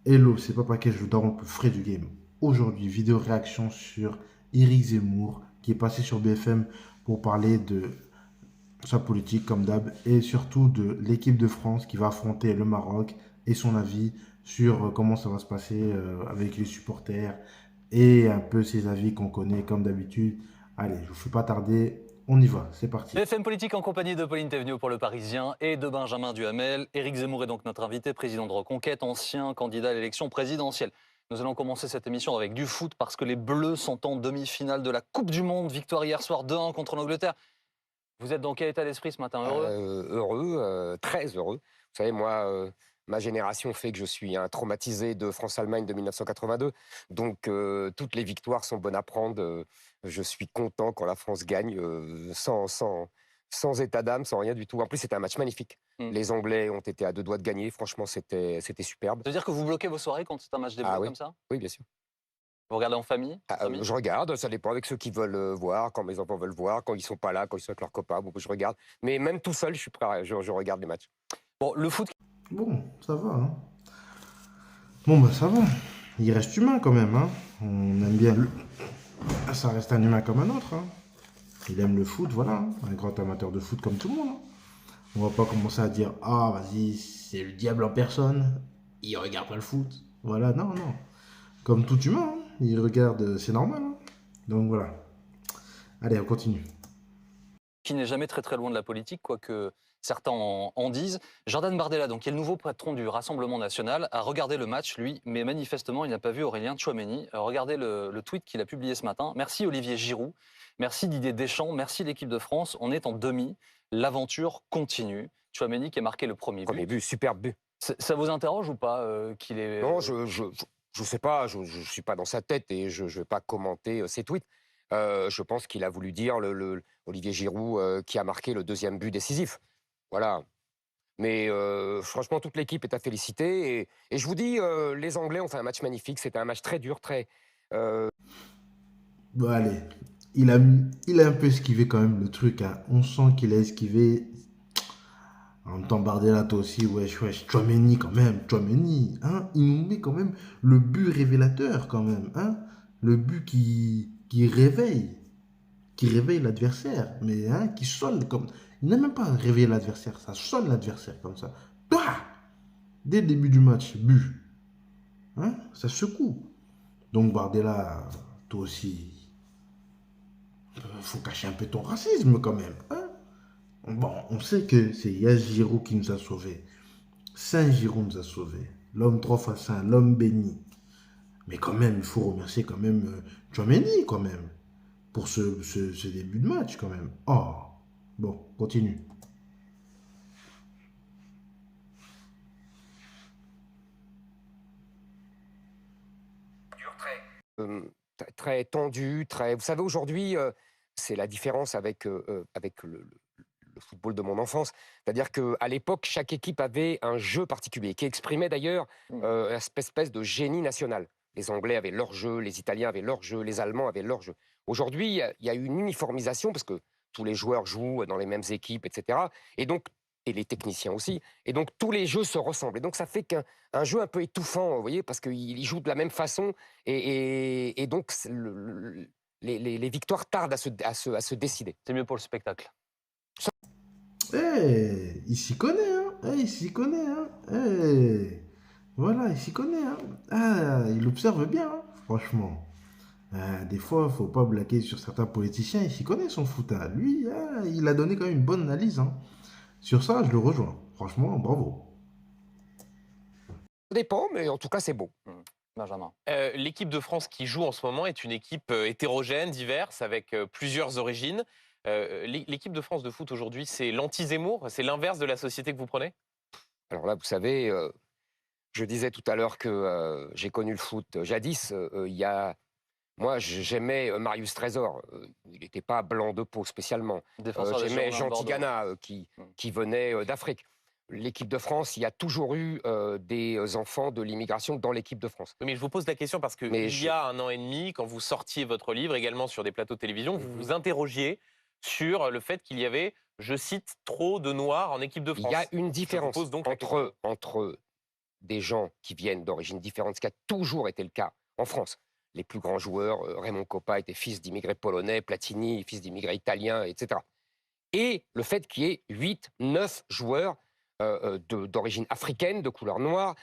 Hello, c'est Papa Kesh, le daron le plus frais du game. Aujourd'hui, vidéo réaction sur Éric Zemmour, qui est passé sur BFM pour parler de sa politique, comme d'hab, et surtout de l'équipe de France qui va affronter le Maroc et son avis sur comment ça va se passer avec les supporters et un peu ses avis qu'on connaît comme d'habitude. Allez, je vous fais pas tarder, on y va, c'est parti. BFM Politique en compagnie de Pauline Thévenoud pour Le Parisien et de Benjamin Duhamel. Éric Zemmour est donc notre invité, président de Reconquête, ancien candidat à l'élection présidentielle. Nous allons commencer cette émission avec du foot parce que les Bleus sont en demi-finale de la Coupe du Monde. Victoire hier soir 2-1 contre l'Angleterre. Vous êtes dans quel état d'esprit ce matin? Heureux? Heureux, très heureux. Vous savez, moi, ma génération fait que je suis un traumatisé de France-Allemagne de 1982. Donc, toutes les victoires sont bonnes à prendre. Je suis content quand la France gagne, sans état d'âme, sans rien du tout. En plus, c'était un match magnifique. Hmm. Les Anglais ont été à deux doigts de gagner. Franchement, c'était superbe. Ça veut dire que vous bloquez vos soirées quand c'est un match des Ah Bleus oui, comme ça? oui, bien sûr. Vous regardez en famille, entre amis? Je regarde, ça dépend avec ceux qui veulent voir, quand mes enfants veulent voir, quand ils sont pas là, quand ils sont avec leurs copains, bon, je regarde. Mais même tout seul, je suis prêt, je regarde les matchs. Bon, le foot. Bon, ça va, hein. Bon, bah ça va. Il reste humain quand même, hein. On aime bien le... Ça reste un humain comme un autre, hein. Il aime le foot, voilà, hein. Un grand amateur de foot comme tout le monde, hein. On va pas commencer à dire, ah, vas-y, c'est le diable en personne. Il regarde pas le foot. Voilà, non, non. Comme tout humain, hein. Il regarde, c'est normal, hein. Donc voilà. Allez, on continue. Qui n'est jamais très très loin de la politique, quoique certains en disent. Jordan Bardella, donc, qui est le nouveau patron du Rassemblement national, a regardé le match, lui, mais manifestement, il n'a pas vu Aurélien Tchouameni. Regardez le tweet qu'il a publié ce matin. Merci Olivier Giroud, merci Didier Deschamps, merci l'équipe de France. On est en demi, l'aventure continue. Tchouameni qui a marqué le premier Premier but. but, superbe but. Ça vous interroge ou pas qu'il est... Non, je sais pas, je suis pas dans sa tête et je vais pas commenter ses tweets. Je pense qu'il a voulu dire Olivier Giroud qui a marqué le deuxième but décisif. Voilà. Mais franchement, toute l'équipe est à féliciter. Et je vous dis, les Anglais ont fait un match magnifique. C'était un match très dur, très. Bon, allez. Il a un peu esquivé quand même le truc, hein. On sent qu'il a esquivé. En même temps, Bardella, toi aussi, wesh, wesh, Tchouaméni quand même, Tchouaméni, hein, il nous met quand même le but révélateur quand même, hein, le but qui réveille l'adversaire, mais hein, qui sonne comme, il n'a même pas réveillé l'adversaire, ça sonne l'adversaire comme ça, bah, dès le début du match, but, hein, ça secoue. Donc Bardella, toi aussi, faut cacher un peu ton racisme quand même, hein. Bon, on sait que c'est Yajiro qui nous a sauvés. Saint Giron nous a sauvés. L'homme trois fois saint, l'homme béni. Mais quand même, il faut remercier quand même Tchouaméni quand même pour ce début de match quand même. Oh, bon, continue. Très tendu, très. Vous savez, aujourd'hui, c'est la différence avec le football de mon enfance. C'est-à-dire qu'à l'époque, chaque équipe avait un jeu particulier, qui exprimait d'ailleurs une espèce de génie national. Les Anglais avaient leur jeu, les Italiens avaient leur jeu, les Allemands avaient leur jeu. Aujourd'hui, il y a une uniformisation, parce que tous les joueurs jouent dans les mêmes équipes, etc. Et donc, et les techniciens aussi. Et donc, tous les jeux se ressemblent. Et donc, ça fait qu'un jeu un peu étouffant, vous voyez, parce qu'ils jouent de la même façon. Et donc, les victoires tardent à se décider. C'est mieux pour le spectacle. Eh, il s'y connaît, hein. Eh, il s'y connaît, hein. Eh, voilà, il s'y connaît, hein. Ah, il observe bien, hein, franchement. Ah, des fois, faut pas blaguer sur certains politiciens, il s'y connaît son foot, hein. Lui, ah, il a donné quand même une bonne analyse, hein. Sur ça, je le rejoins. Franchement, bravo. Ça dépend, mais en tout cas, c'est beau. Benjamin. L'équipe de France qui joue en ce moment est une équipe hétérogène, diverse, avec plusieurs origines. L'équipe de France de foot aujourd'hui, c'est l'anti-Zemmour, c'est l'inverse de la société que vous prenez? Alors là, vous savez, je disais tout à l'heure que j'ai connu le foot jadis. Moi, j'aimais Marius Trésor. Il n'était pas blanc de peau spécialement. Défenseur des J'aimais Girondins de Jean Bordeaux. Tigana, Mm. qui venait d'Afrique. L'équipe de France, il y a toujours eu des enfants de l'immigration dans l'équipe de France. Oui, mais je vous pose la question parce qu'il Mais y a un an et demi, quand vous sortiez votre livre, également sur des plateaux de télévision, vous vous interrogiez sur le fait qu'il y avait, je cite, trop de Noirs en équipe de il y a France. une Je vous différence pose donc la question. entre des gens qui viennent d'origines différentes, ce qui a toujours été le cas en France. Les plus grands joueurs, Raymond Kopa était fils d'immigrés polonais, Platini, fils d'immigrés italiens, etc. Et le fait qu'il y ait 8, 9 joueurs d'origine africaine, de couleur noire,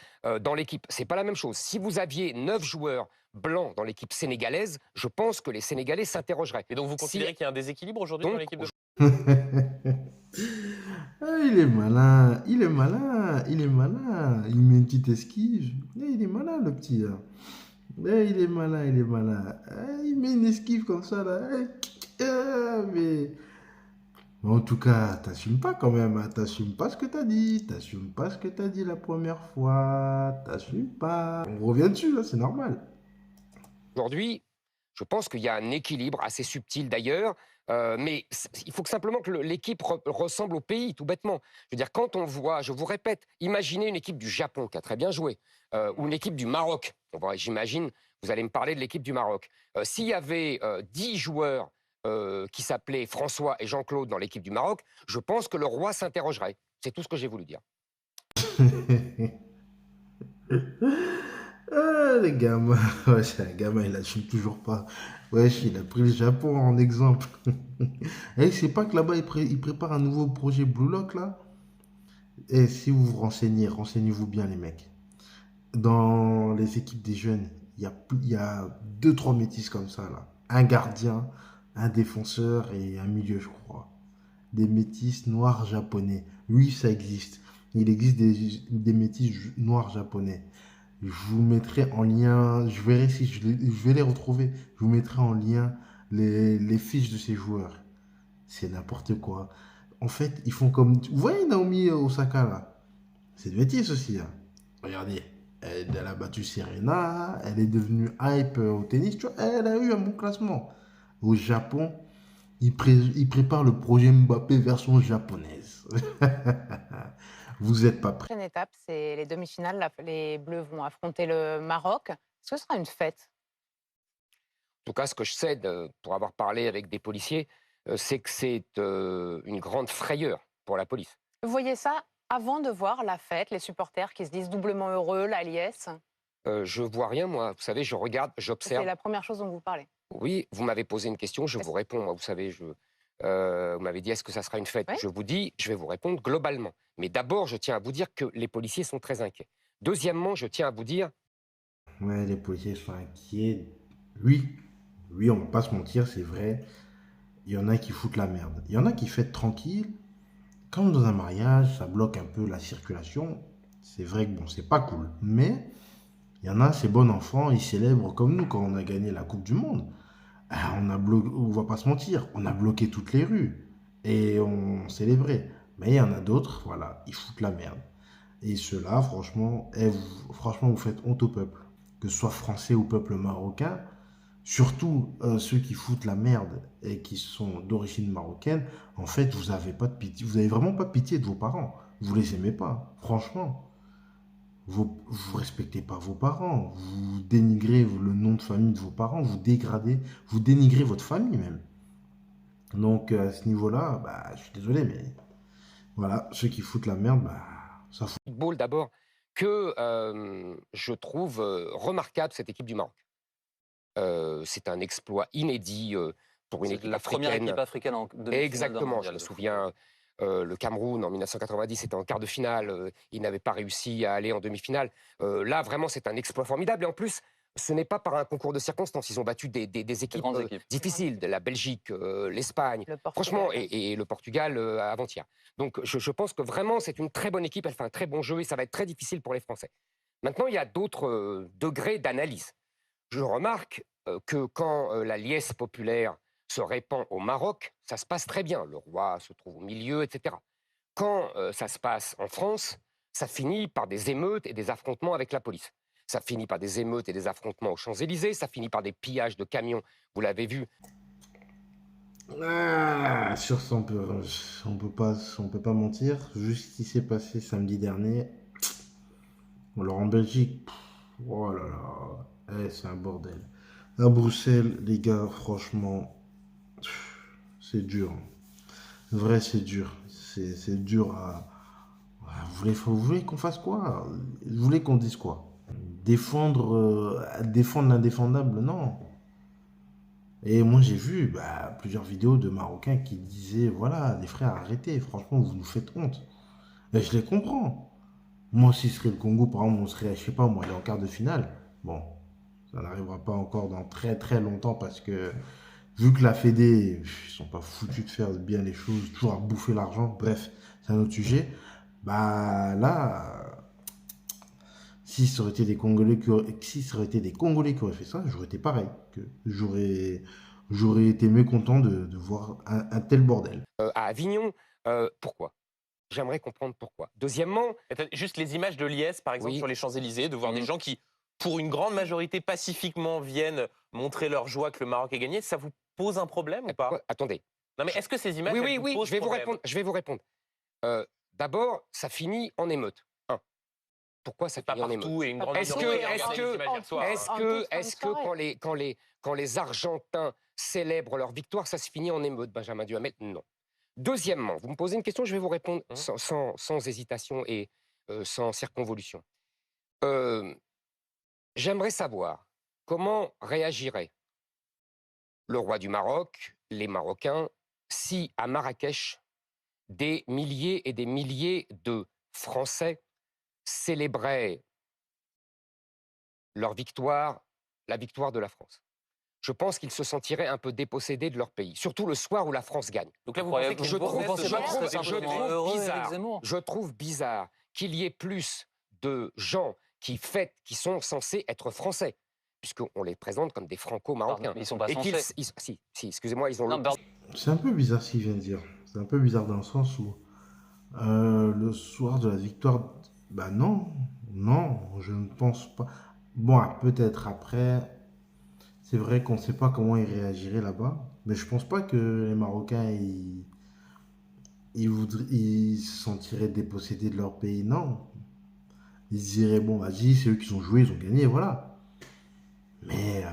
dans l'équipe. C'est pas la même chose. Si vous aviez 9 joueurs blancs dans l'équipe sénégalaise, je pense que les Sénégalais s'interrogeraient. Et donc vous Si- considérez qu'il y a un déséquilibre aujourd'hui dans donc, l'équipe de Ah, il est malin, il est malin, il est malin. Il met une petite esquive. Il est malin, le petit, là. Il est malin, il est malin. Il met une esquive comme ça, là. Mais... En tout cas, t'assumes pas quand même, hein. T'assumes pas ce que t'as dit. T'assumes pas ce que t'as dit la première fois. T'assumes pas. On revient dessus, là, c'est normal. Aujourd'hui, je pense qu'il y a un équilibre assez subtil d'ailleurs, mais il faut que simplement que l'équipe ressemble au pays, tout bêtement. Je veux dire, quand on voit, je vous répète, imaginez une équipe du Japon qui a très bien joué, ou une équipe du Maroc. J'imagine, vous allez me parler de l'équipe du Maroc. S'il y avait 10 joueurs qui s'appelaient François et Jean-Claude dans l'équipe du Maroc, je pense que le roi s'interrogerait. C'est tout ce que j'ai voulu dire. Ah, les gamins. Ouais, c'est un gamin, il assume toujours pas. Wesh, il a pris le Japon en exemple. Et c'est pas que là-bas, il prépare un nouveau projet Blue Lock, là. Et si vous vous renseignez, renseignez-vous bien, les mecs. Dans les équipes des jeunes, il y a deux, trois métis comme ça, là. Un gardien, un défenseur et un milieu, je crois. Des métis noirs japonais. Oui, ça existe. Il existe des métis noirs japonais. Je vous mettrai en lien, je verrai si je vais les retrouver. Je vous mettrai en lien les fiches de ces joueurs. C'est n'importe quoi. En fait, ils font comme... Vous voyez Naomi Osaka, là? C'est de métis aussi, hein. Regardez, elle a battu Serena, elle est devenue hype au tennis, tu vois, elle a eu un bon classement. Au Japon, ils préparent le projet Mbappé version japonaise. Vous n'êtes pas prêts. Prochaine étape, c'est les demi-finales. Les Bleus vont affronter le Maroc. Est-ce que ce sera une fête? En tout cas, ce que je sais, pour avoir parlé avec des policiers, c'est que c'est une grande frayeur pour la police. Vous voyez ça avant de voir la fête, les supporters qui se disent doublement heureux, la liesse? Je vois rien, moi. Vous savez, je regarde, C'est j'observe. la première chose dont vous parlez. Oui, vous m'avez posé une question, je vous réponds. Moi, vous savez, vous m'avez dit est-ce que ça sera une fête? Oui. Je vous dis, je vais vous répondre globalement. Mais d'abord, je tiens à vous dire que les policiers sont très inquiets. Deuxièmement, je tiens à vous dire, Ouais, les policiers sont inquiets. Oui, oui, on va pas se mentir, c'est vrai. Il y en a qui foutent la merde. Il y en a qui fêtent tranquille. Comme dans un mariage, ça bloque un peu la circulation. C'est vrai que bon, c'est pas cool. Mais il y en a, ces bons enfants, ils célèbrent comme nous quand on a gagné la Coupe du Monde. Ah, on va pas se mentir, on a bloqué toutes les rues et on célébrait. Mais il y en a d'autres, voilà, ils foutent la merde. Et ceux-là, franchement, franchement, vous faites honte au peuple. Que ce soit français ou peuple marocain, surtout ceux qui foutent la merde et qui sont d'origine marocaine, en fait, vous avez pas de pitié. Vous avez vraiment pas de pitié de vos parents. Vous les aimez pas, franchement. Vous respectez pas vos parents, vous dénigrez le nom de famille de vos parents, vous dénigrez votre famille même. Donc à ce niveau-là, bah, je suis désolé, mais voilà, ceux qui foutent la merde, bah, ça fout. football d'abord, que je trouve remarquable cette équipe du Maroc. C'est un exploit inédit pour une C'est équipe la première africaine. équipe africaine en demi-finale d'un Exactement, je mondial me de souviens, le Cameroun en 1990 était en quart de finale, il n'avait pas réussi à aller en demi-finale. Là, vraiment, c'est un exploit formidable. Et en plus, ce n'est pas par un concours de circonstances. Ils ont battu des équipes grandes équipes. difficiles, de la Belgique, l'Espagne, Le Portugal. franchement, et le Portugal avant-hier. Donc, je pense que vraiment, c'est une très bonne équipe. Elle fait un très bon jeu et ça va être très difficile pour les Français. Maintenant, il y a d'autres degrés d'analyse. Je remarque que quand la liesse populaire se répand au Maroc, ça se passe très bien. Le roi se trouve au milieu, etc. Quand ça se passe en France, ça finit par des émeutes et des affrontements avec la police. Ça finit par des émeutes et des affrontements aux Champs-Élysées, ça finit par des pillages de camions, vous l'avez vu. Ah, sur ça, on peut pas mentir. Juste ce qui s'est passé samedi dernier. Alors en Belgique, oh là là, c'est un bordel. À Bruxelles, les gars, franchement, c'est dur. Vrai, c'est dur. C'est dur Vous voulez qu'on fasse quoi? Vous voulez qu'on dise quoi? Défendre l'indéfendable? Non. Et moi, j'ai vu plusieurs vidéos de Marocains qui disaient, voilà, les frères, arrêtez, franchement, vous nous faites honte. Et je les comprends. Moi, si ce serait le Congo, par exemple, on serait, je sais pas, moi, aller en quart de finale. Bon, ça n'arrivera pas encore dans très très longtemps parce que vu que la Fédé, ils sont pas foutus de faire bien les choses, toujours à bouffer l'argent, bref, c'est un autre sujet. Bah là, si ça aurait été des Congolais si ça aurait été des Congolais qui auraient fait ça, j'aurais été pareil. J'aurais été mécontent de voir un tel bordel. À Avignon, pourquoi? J'aimerais comprendre pourquoi. Deuxièmement, Juste les images de Liesse, par exemple, Oui. sur les Champs-Élysées, de voir des gens qui, pour une grande majorité, pacifiquement viennent montrer leur joie que le Maroc ait gagné, ça vous pose un problème ou pas? attendez. Non, mais est-ce que ces images, Oui, elles oui, vous oui, posent je vais vous problème? répondre. Je vais vous répondre. D'abord, ça finit en émeute. Un. Pourquoi ça C'est pas finit en émeute? partout et une grande Est-ce que- minorité. est-ce Regardez que- les images hier soir, hein. Est-ce que quand les Argentins célèbrent leur victoire, ça se finit en émeute, Benjamin Duhamel? Non. Deuxièmement, vous me posez une question, je vais vous répondre sans hésitation et sans circonvolution. J'aimerais savoir comment réagirait le roi du Maroc, les Marocains, si à Marrakech, des milliers et des milliers de Français célébraient leur victoire, la victoire de la France. Je pense qu'ils se sentiraient un peu dépossédés de leur pays, surtout le soir où la France gagne. Donc là, vous Croyez- pensez que Je les trouve- Français pensez se pas sentent qu'ils seraient dépossédés? simplement heureux, Éric Zemmour? je trouve bizarre qu'il y ait plus de gens qui fêtent, qui sont censés être français, puisqu'on les présente comme des franco-marocains. Pardon, mais ils sont pas Et qu'ils, censés. si, excusez-moi, ils ont Non, le. pardon. C'est un peu bizarre ce qu'il vient de dire. C'est un peu bizarre dans le sens où le soir de la victoire, bah non, non, je ne pense pas. Bon, peut-être après, c'est vrai qu'on ne sait pas comment ils réagiraient là-bas, mais je pense pas que les Marocains ils se sentiraient dépossédés de leur pays, non. Ils se diraient, bon, vas-y, c'est eux qui ont joué, ils ont gagné, voilà. Mais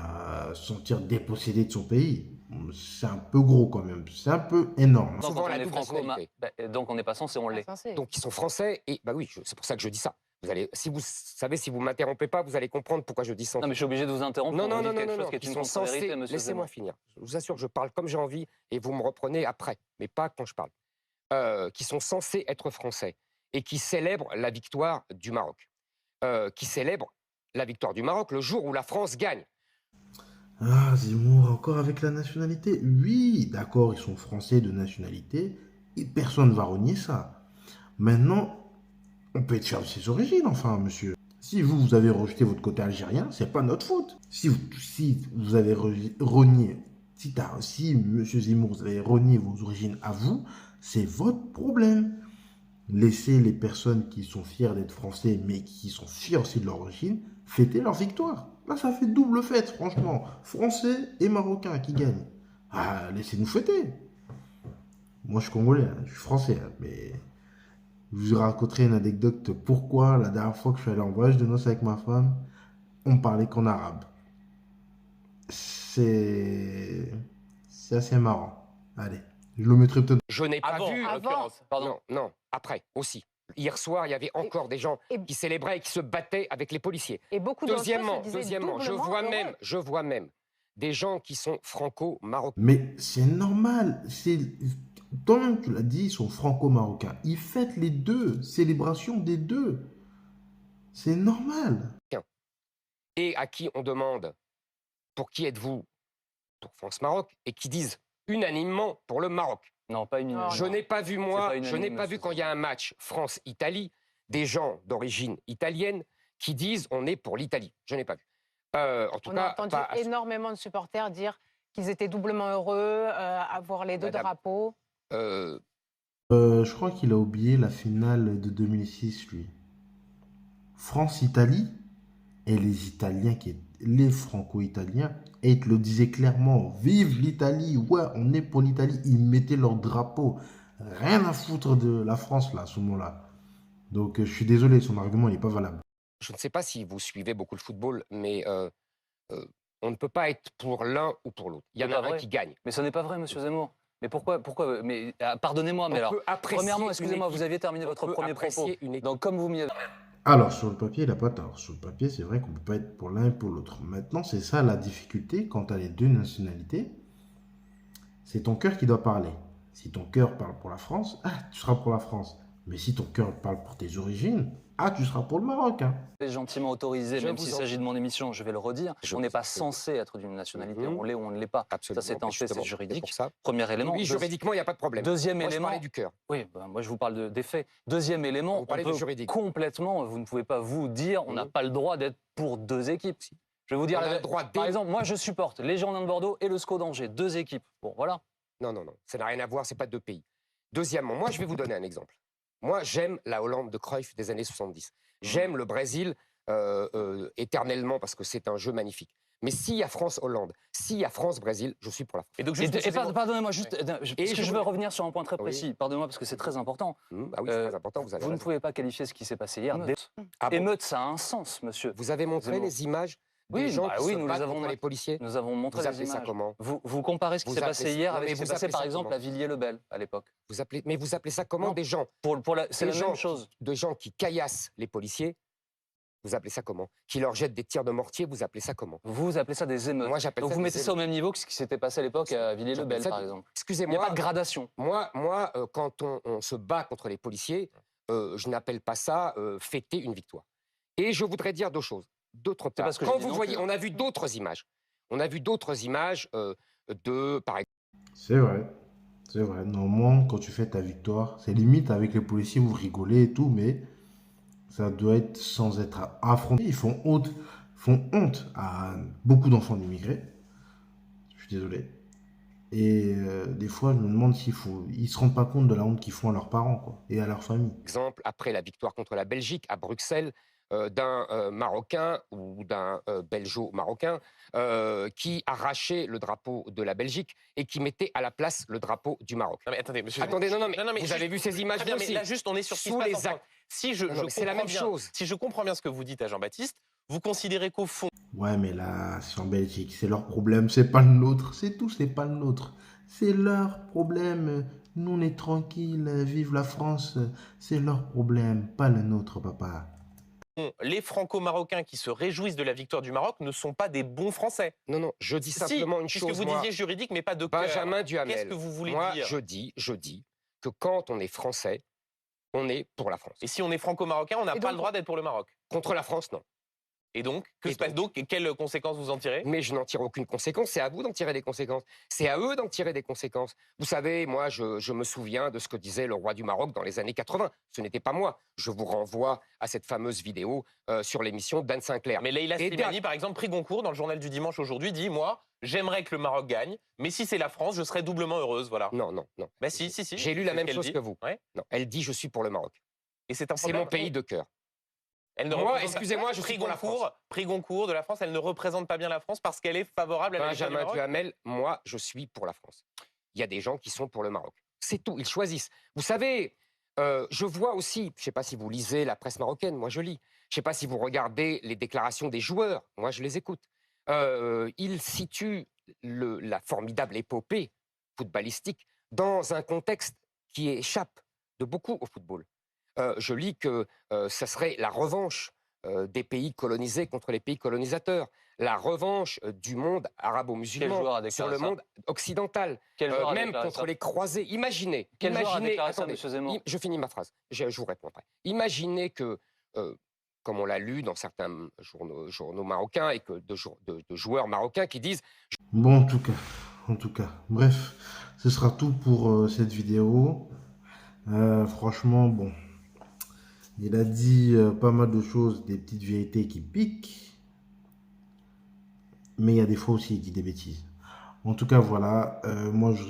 se sentir dépossédé de son pays, c'est un peu gros quand même, c'est un peu énorme. Souvent Quand la on est double franco, nationalité. donc on n'est pas censé, on l'est. Donc ils sont français et bah oui, c'est pour ça que je dis ça. Vous allez, si vous savez, si vous m'interrompez pas, vous allez comprendre pourquoi je dis ça. Non, mais je suis obligé de vous interrompre Non, pour non, vous non, dire non, quelque non, chose qui est ils une sont contre-vérité, censés. monsieur Laissez-moi Zemmour. finir. Je vous assure, je parle comme j'ai envie et vous me reprenez après, mais pas quand je parle. Qui sont censés être français et qui célèbrent la victoire du Maroc. Qui célèbrent la victoire du Maroc le jour où la France gagne. Ah, Zemmour, encore avec la nationalité? Oui, d'accord, ils sont français de nationalité et personne ne va renier ça. Maintenant, on peut être fier de ses origines, enfin, monsieur. Si vous, vous avez rejeté votre côté algérien, c'est pas notre faute. Si vous avez renié, si monsieur Zemmour, vous avez renié vos origines à vous, c'est votre problème. Laissez les personnes qui sont fières d'être français, mais qui sont fiers aussi de leur origine, fêter leur victoire. Là, ça fait double fête, franchement. Français et Marocains qui gagnent. Ah, laissez-nous fêter. Moi, je suis congolais, hein, je suis français, hein, mais je vous raconterai une anecdote pourquoi la dernière fois que je suis allé en voyage de noces avec ma femme, on me parlait qu'en arabe. C'est assez marrant. Allez, je le mettrai peut-être. Je n'ai pas Avant, vu. en Avant. l'occurrence. Pardon. Non, après aussi. Hier soir, il y avait encore des gens et- qui célébraient et qui se battaient avec les policiers. Et beaucoup d'entre eux Deuxièmement, se disaient je doublement heureux. vois même des gens qui sont franco-marocains. Mais c'est normal. Tant que tu l'as dit, ils sont franco-marocains. Ils fêtent les deux. Célébration des deux. C'est normal. Et à qui on demande pour qui êtes-vous pour France-Maroc et qui disent unanimement pour le Maroc. Non, pas une Non, Je n'ai pas vu, pas moi, unanime, je n'ai pas vu monsieur quand il y a un match France-Italie, des gens d'origine italienne qui disent on est pour l'Italie. Je n'ai pas vu. En tout On cas, a entendu pas à- énormément de supporters dire qu'ils étaient doublement heureux à voir les deux Madame. drapeaux. Je crois qu'il a oublié la finale de 2006, lui. France-Italie. Et les Italiens, les Franco-Italiens, et ils le disaient clairement, vive l'Italie, ouais, on est pour l'Italie. Ils mettaient leur drapeau. Rien à foutre de la France, là, à ce moment-là. Donc, je suis désolé, son argument n'est pas valable. je ne sais pas si vous suivez beaucoup le football, mais on ne peut pas être pour l'un ou pour l'autre. Il y en C'est a pas un vrai. qui gagne. Mais ce n'est pas vrai, monsieur Zemmour. Mais pourquoi mais pardonnez-moi, mais On alors, peut apprécier premièrement, une excusez-moi, vous équipe. aviez terminé On votre peut premier propos. apprécier une équipe. Donc, comme vous m'y avez... Alors, sur le papier, il n'a pas tort. Sur le papier, c'est vrai qu'on ne peut pas être pour l'un et pour l'autre. Maintenant, c'est ça la difficulté quand tu as les deux nationalités. C'est ton cœur qui doit parler. Si ton cœur parle pour la France, tu seras pour la France. Mais si ton cœur parle pour tes origines, tu seras pour le Maroc. Hein. gentiment autorisé, Je même vous s'il en s'agit de mon émission, je vais le redire, Je on n'est vous pas en prie. censé être d'une nationalité, Mhm. on l'est ou on ne l'est pas. Absolument. Ça, c'est un mais fait, c'est justement, c'est juridique. pour ça. Premier élément. Oui, juridiquement, il n'y a pas de problème. Deuxième Moi, je élément. parlais du cœur. Oui, moi je vous parle des faits. Deuxième élément, Vous parlez on de peut juridique. complètement, vous ne pouvez pas vous dire, on n'a Mhm. pas le droit d'être pour deux équipes. Je vais vous dire, On a le droit par exemple, moi je supporte les Girondins de Bordeaux et le SCO d'Angers, deux équipes. Bon, voilà. Non, non, non, ça n'a rien à voir, c'est pas deux pays. Deuxièmement, moi, je vais vous donner un exemple. Moi, j'aime la Hollande de Cruyff des années 70. J'aime le Brésil éternellement parce que c'est un jeu magnifique. Mais s'il y a France-Hollande, s'il y a France-Brésil, je suis pour la France. Et donc, juste, excusez-moi. Pardonnez-moi, juste, Et parce que je veux revenir sur un point très Oui. précis. Pardonnez-moi, parce que c'est très important. Ah oui, c'est très important, vous avez Vous ne raison. pouvez pas qualifier ce qui s'est passé hier d'émeute. Ah bon Émeute, ça a un sens, monsieur. Vous avez montré Zemmour. les images des Oui, gens bah qui oui, se nous les battent avons contre les policiers. Nous avons montré Vous les appelez ça images. comment? Vous comparez ce qui Vous s'est appelez passé ça- hier non, avec mais ce qui s'est vous passé, appelez par ça exemple, comment? à Villiers-le-Bel, à l'époque. Mais vous appelez ça comment Non. des gens C'est des la gens même chose. de gens qui caillassent les policiers, vous appelez ça comment? Qui leur jettent des tirs de mortier, vous appelez ça comment? Vous appelez ça des émeutes. Moi, j'appelle Donc ça vous des mettez ça au émeutes. même niveau que ce qui s'était passé à l'époque à Villiers-le-Bel, J'appelle ça par des- exemple. Il n'y a Excusez-moi, pas de gradation. moi, quand on se bat contre les policiers, je n'appelle pas ça fêter une victoire. Et je voudrais dire deux choses. D'autre pas part, ce que quand j'ai dit vous non voyez, plus. on a vu d'autres images. On a vu d'autres images de, par exemple, C'est vrai. C'est vrai. Normalement, quand tu fais ta victoire, c'est limite avec les policiers, vous rigolez et tout, mais ça doit être sans être affronté. Ils font honte à beaucoup d'enfants d'immigrés. Je suis désolé. Et des fois, je me demande ils se rendent pas compte de la honte qu'ils font à leurs parents quoi, et à leur famille. après la victoire contre la Belgique à Bruxelles, d'un Marocain ou d'un Belgeo-Marocain qui arrachait le drapeau de la Belgique et qui mettait à la place le drapeau du Maroc. Non, mais attendez, monsieur. Attendez, non, mais vous juste- avez vu ces images Très bien, mais aussi. là, juste, on est sur ce qui se Sous passe les en France. actes. Si Non, mais c'est la comprends même bien- chose. Si je comprends bien ce que vous dites à Jean-Baptiste, vous considérez qu'au fond, Ouais, mais là, c'est en Belgique, c'est leur problème, c'est pas le nôtre, c'est tout, c'est pas le nôtre. C'est leur problème. Nous, on est tranquille, vive la France, c'est leur problème, pas le nôtre, papa. les Franco-Marocains qui se réjouissent de la victoire du Maroc ne sont pas des bons Français. Non, non, je dis simplement une puisque chose. vous moi, disiez juridique, mais pas de cœur. Benjamin Duhamel. Qu'est-ce que vous voulez moi, dire je dis que quand on est français, on est pour la France. Et si on est franco-marocain, on n'a Et pas donc- le droit d'être pour le Maroc. Contre la France, non. Et donc, que Et se passe donc et quelles conséquences vous en tirez? Mais je n'en tire aucune conséquence. C'est à vous d'en tirer des conséquences. C'est à eux d'en tirer des conséquences. Vous savez, moi, je me souviens de ce que disait le roi du Maroc dans les années 80. Ce n'était pas moi. Je vous renvoie à cette fameuse vidéo sur l'émission d'Anne Sinclair. Mais Leïla Et Slimani, par exemple, prix Goncourt dans le journal du dimanche aujourd'hui, dit moi, j'aimerais que le Maroc gagne, mais si c'est la France, je serais doublement heureuse, voilà. Non, non, non. Bah si. J'ai lu la C'est même ce qu'elle chose dit. que vous. Ouais. Non, elle dit je suis pour le Maroc. Et c'est un C'est problème. mon pays de cœur. Elle ne Moi, représente pas- excusez-moi, je suis pour la France. Prix Goncourt de la France, elle ne représente pas bien la France parce qu'elle est favorable à la victoire du Benjamin Maroc. Duhamel, moi, je suis pour la France. Il y a des gens qui sont pour le Maroc. C'est tout, ils choisissent. Vous savez, je vois aussi, je ne sais pas si vous lisez la presse marocaine, moi je lis. Je ne sais pas si vous regardez les déclarations des joueurs, moi je les écoute. Ils situent la formidable épopée footballistique dans un contexte qui échappe de beaucoup au football. Je lis que ça serait la revanche des pays colonisés contre les pays colonisateurs, la revanche du monde Quel joueur arabo-musulman a déclaré sur le ça monde occidental, Quel joueur a même déclaré contre ça les croisés. Imaginez, Quel joueur a imaginez, déclaré ça, attendez, monsieur Zemmour je finis ma phrase, je vous réponds après. Imaginez que, comme on l'a lu dans certains journaux marocains et que de joueurs marocains qui disent Bon, en tout cas, bref, ce sera tout pour cette vidéo. Franchement, bon, il a dit pas mal de choses, des petites vérités qui piquent, mais il y a des fois aussi il dit des bêtises. En tout cas, voilà, moi,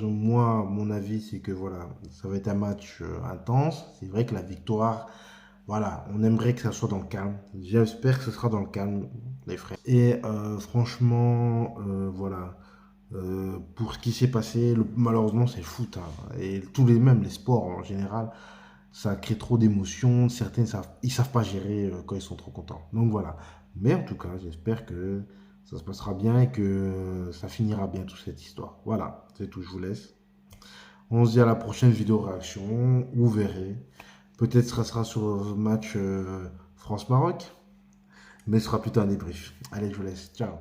mon avis, c'est que voilà, ça va être un match intense. C'est vrai que la victoire, voilà, on aimerait que ça soit dans le calme. J'espère que ce sera dans le calme, les frères. Et franchement, voilà. Pour ce qui s'est passé, malheureusement c'est le foot hein, et même les sports en général, ça crée trop d'émotions. Certains ils savent pas gérer quand ils sont trop contents. Donc voilà. Mais en tout cas, j'espère que ça se passera bien et que ça finira bien toute cette histoire. Voilà, c'est tout. Je vous laisse. On se dit à la prochaine vidéo réaction. Vous verrez. Peut-être ça sera sur le match France-Maroc. Mais ce sera plutôt un débrief. Allez, je vous laisse. Ciao.